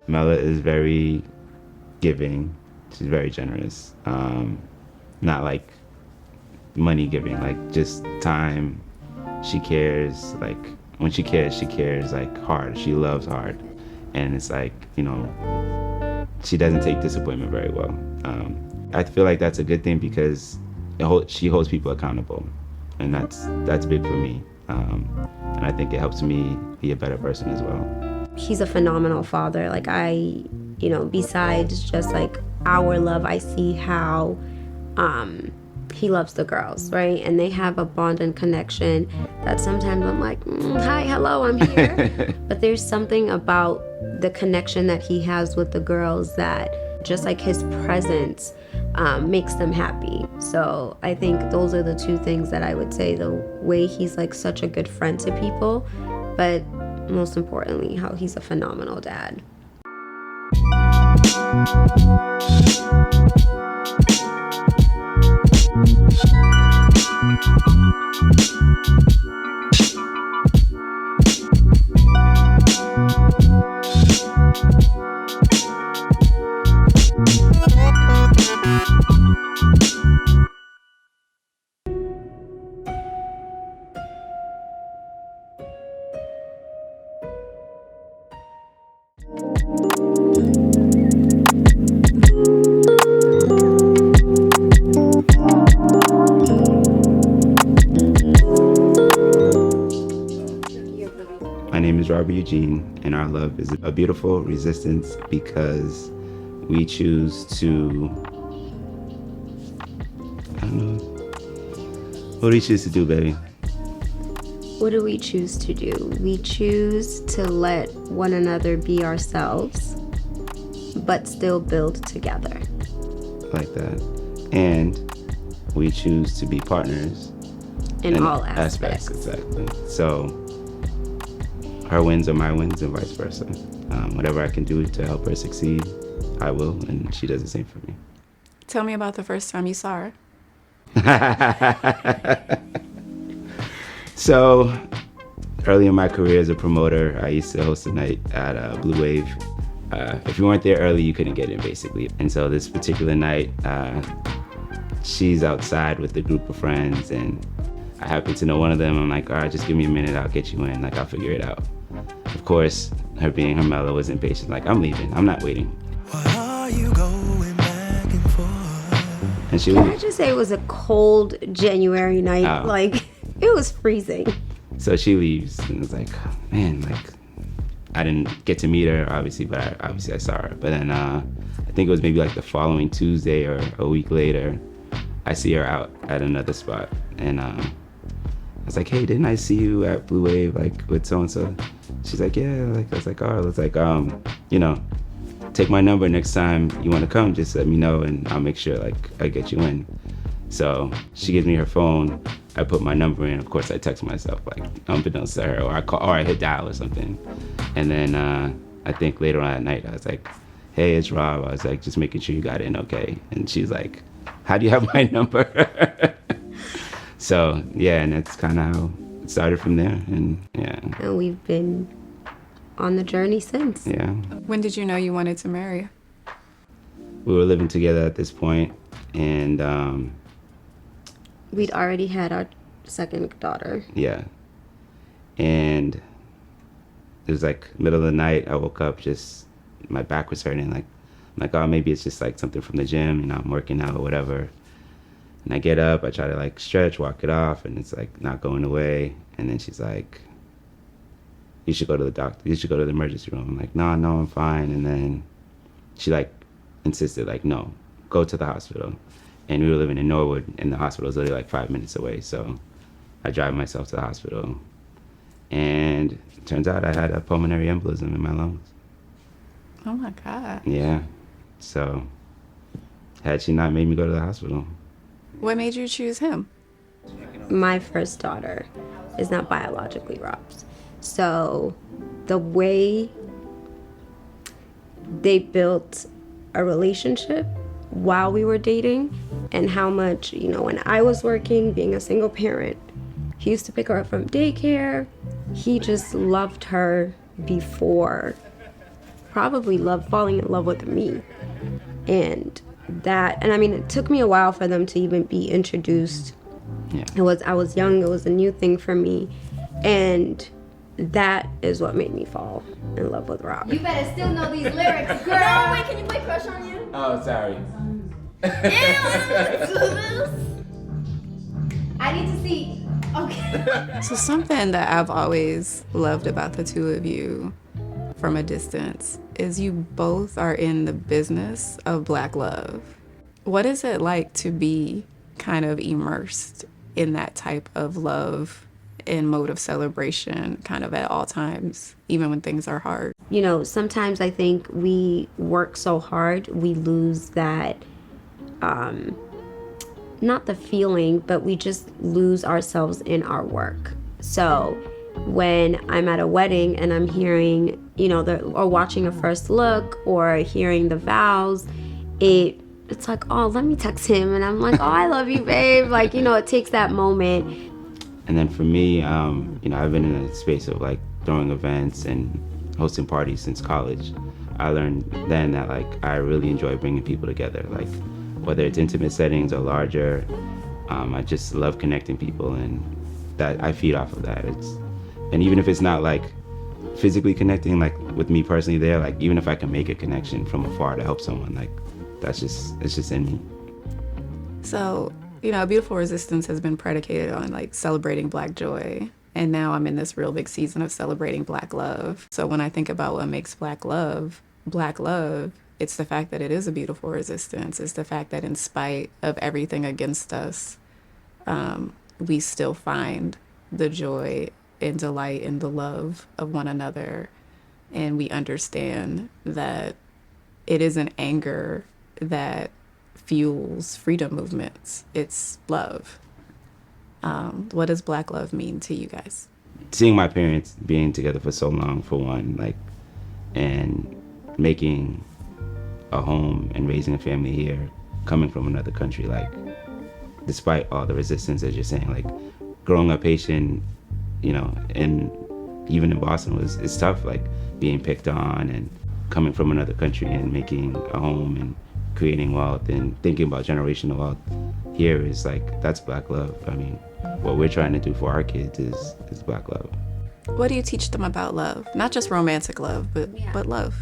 Mela is very giving. She's very generous. Not like money giving, like just time. She cares, like when she cares like hard. She loves hard. And it's like, she doesn't take disappointment very well. I feel like that's a good thing because she holds people accountable. And that's big for me. And I think it helps me be a better person as well. He's a phenomenal father. Like besides just like our love, I see how he loves the girls, right? And they have a bond and connection that sometimes I'm like, hi, hello, I'm here. But there's something about the connection that he has with the girls that just like his presence makes them happy. So I think those are the two things that I would say, the way he's like such a good friend to people, but most importantly, how he's a phenomenal dad. My name is Eugene, and our love is a beautiful resistance because we choose to, I don't know, what do you choose to do, baby? What do we choose to do? We choose to let one another be ourselves, but still build together. Like that. And we choose to be partners In all aspects. Exactly. So her wins are my wins and vice versa. Whatever I can do to help her succeed, I will, and she does the same for me. Tell me about the first time you saw her. So, early in my career as a promoter, I used to host a night at Blue Wave. If you weren't there early, you couldn't get in, basically. And so this particular night, she's outside with a group of friends, and I happen to know one of them. I'm like, all right, just give me a minute, I'll get you in, like, I'll figure it out. Of course, her being Hermela was impatient, like, I'm leaving, I'm not waiting. Why are you going back and forth? And she Can I leaves. just say it was a cold January night? Oh. Like, it was freezing. So she leaves, and it's like, man, like, I didn't get to meet her, obviously, but I saw her. But then I think it was maybe like the following Tuesday or a week later, I see her out at another spot. And I was like, hey, didn't I see you at Blue Wave, like, with so-and-so? She's like, yeah. Like, I was like, oh, it's like, take my number next time you want to come, just let me know, and I'll make sure, like, I get you in. So she gives me her phone. I put my number in. Of course, I text myself, like, unbeknownst to her, or I hit dial or something. And then I think later on at night, I was like, hey, it's Rob. I was like, just making sure you got in okay. And she's like, how do you have my number? So, yeah, and that's kind of how it started from there. And, yeah. And we've been on the journey since. Yeah. When did you know you wanted to marry her? We were living together at this point, and We'd already had our second daughter. yeah. And it was like middle of the night. I woke up, just my back was hurting. I'm like, oh, maybe it's just like something from the gym. I'm working out or whatever. And I get up, I try to like stretch, walk it off, and it's like not going away. And then she's like, you should go to the doctor. You should go to the emergency room. I'm like, no, I'm fine. And then she like insisted, like, no, go to the hospital. And we were living in Norwood, and the hospital was literally like 5 minutes away. So I drive myself to the hospital. And it turns out I had a pulmonary embolism in my lungs. Oh my God. Yeah. So had she not made me go to the hospital. What made you choose him? My first daughter is not biologically Rob's. So the way they built a relationship while we were dating, and how much, when I was working, being a single parent, he used to pick her up from daycare. He just loved her before probably falling in love with me. And I mean, it took me a while for them to even be introduced. Yeah. I was young, it was a new thing for me. And that is what made me fall in love with Rob. You better still know these lyrics, girl. No, wait, can you play Crush on You? Oh, sorry. I need to see. Okay. So something that I've always loved about the two of you from a distance is you both are in the business of Black love. What is it like to be kind of immersed in that type of love and mode of celebration kind of at all times, even when things are hard? You know, sometimes I think we work so hard, we lose that, not the feeling, but we just lose ourselves in our work. So when I'm at a wedding and I'm hearing, you know, or watching a first look or hearing the vows, it's like, oh, let me text him. And I'm like, oh, I love you, babe. Like, you know, it takes that moment. And then for me, you know, I've been in a space of like throwing events and hosting parties since college. I learned then that like I really enjoy bringing people together, like whether it's intimate settings or larger. I just love connecting people, and that I feed off of that. And even if it's not like physically connecting, like with me personally there, like even if I can make a connection from afar to help someone, like it's just in me. So, you know, Beautiful Resistance has been predicated on like celebrating Black joy. And now I'm in this real big season of celebrating Black love. So when I think about what makes Black love, it's the fact that it is a beautiful resistance. It's the fact that in spite of everything against us, we still find the joy and delight in the love of one another. And we understand that it isn't anger that fuels freedom movements. It's love. What does Black love mean to you guys? Seeing my parents being together for so long, for one, like, and making a home and raising a family here, coming from another country, like, despite all the resistance, as you're saying, like, growing up Haitian, you know, and even in Boston it's tough, like, being picked on and coming from another country and making a home and creating wealth and thinking about generational wealth here is like, that's Black love. I mean, what we're trying to do for our kids is Black love. What do you teach them about love? Not just romantic love, but love.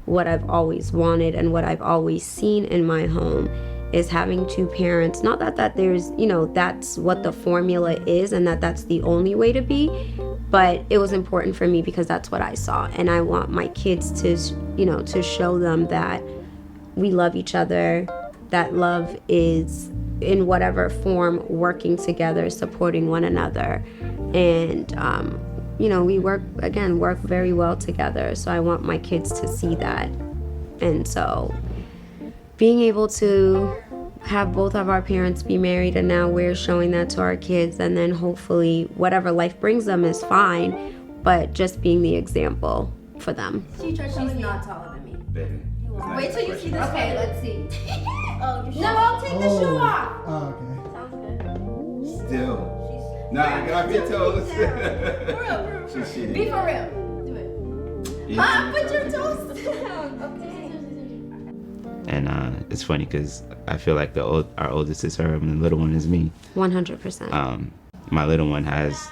What I've always wanted and what I've always seen in my home is having two parents. Not that there's, you know, that's what the formula is and that's the only way to be, but it was important for me because that's what I saw. And I want my kids to, you know, to show them that we love each other, that love is in whatever form working together, supporting one another. And, you know, we work very well together. So I want my kids to see that. And so being able to have both of our parents be married, and now we're showing that to our kids, and then hopefully whatever life brings them is fine, but just being the example for them. She's not taller than me. Baby. Wait till you see this. Okay, let's see. Oh, No, I'll take the shoe off. Oh, okay. Sounds good. Still. Nah, I got your toes. For real. She's cheating. Be for real. Do it. Yeah. Put your toes down. Okay. And it's funny because I feel like our oldest is her and the little one is me. 100%. My little one has.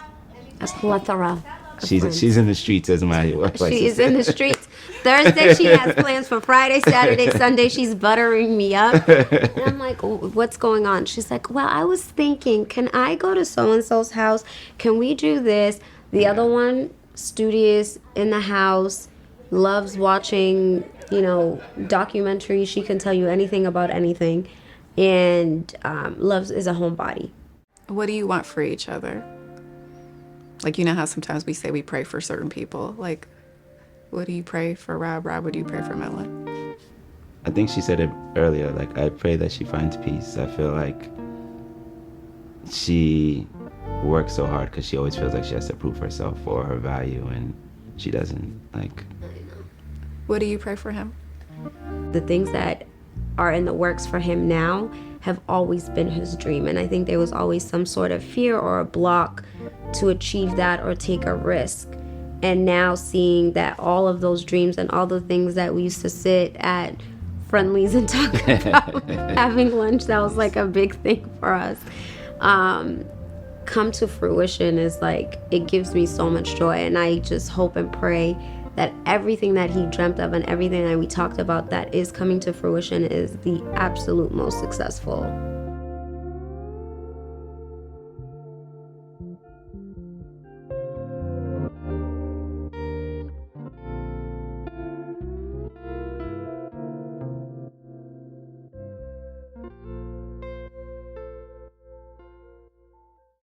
A plethora. She's in the streets, as my wife likes She to is say. in the streets. Thursday she has plans for Friday, Saturday, Sunday. She's buttering me up. And I'm like, oh, what's going on? She's like, well, I was thinking, can I go to so-and-so's house? Can we do this? The other one, studious, in the house, loves watching, you know, documentaries. She can tell you anything about anything. And is a homebody. What do you want for each other? Like, you know how sometimes we say we pray for certain people. Like, what do you pray for Rob? Rob, what do you pray for Mela? I think she said it earlier, like, I pray that she finds peace. I feel like she works so hard because she always feels like she has to prove herself or her value, and she doesn't. Like, What do you pray for him? The things that are in the works for him now have always been his dream. And I think there was always some sort of fear or a block to achieve that or take a risk. And now seeing that all of those dreams and all the things that we used to sit at Friendlies and talk about having lunch, that was like a big thing for us, come to fruition is like, it gives me so much joy. And I just hope and pray that everything that he dreamt of and everything that we talked about that is coming to fruition is the absolute most successful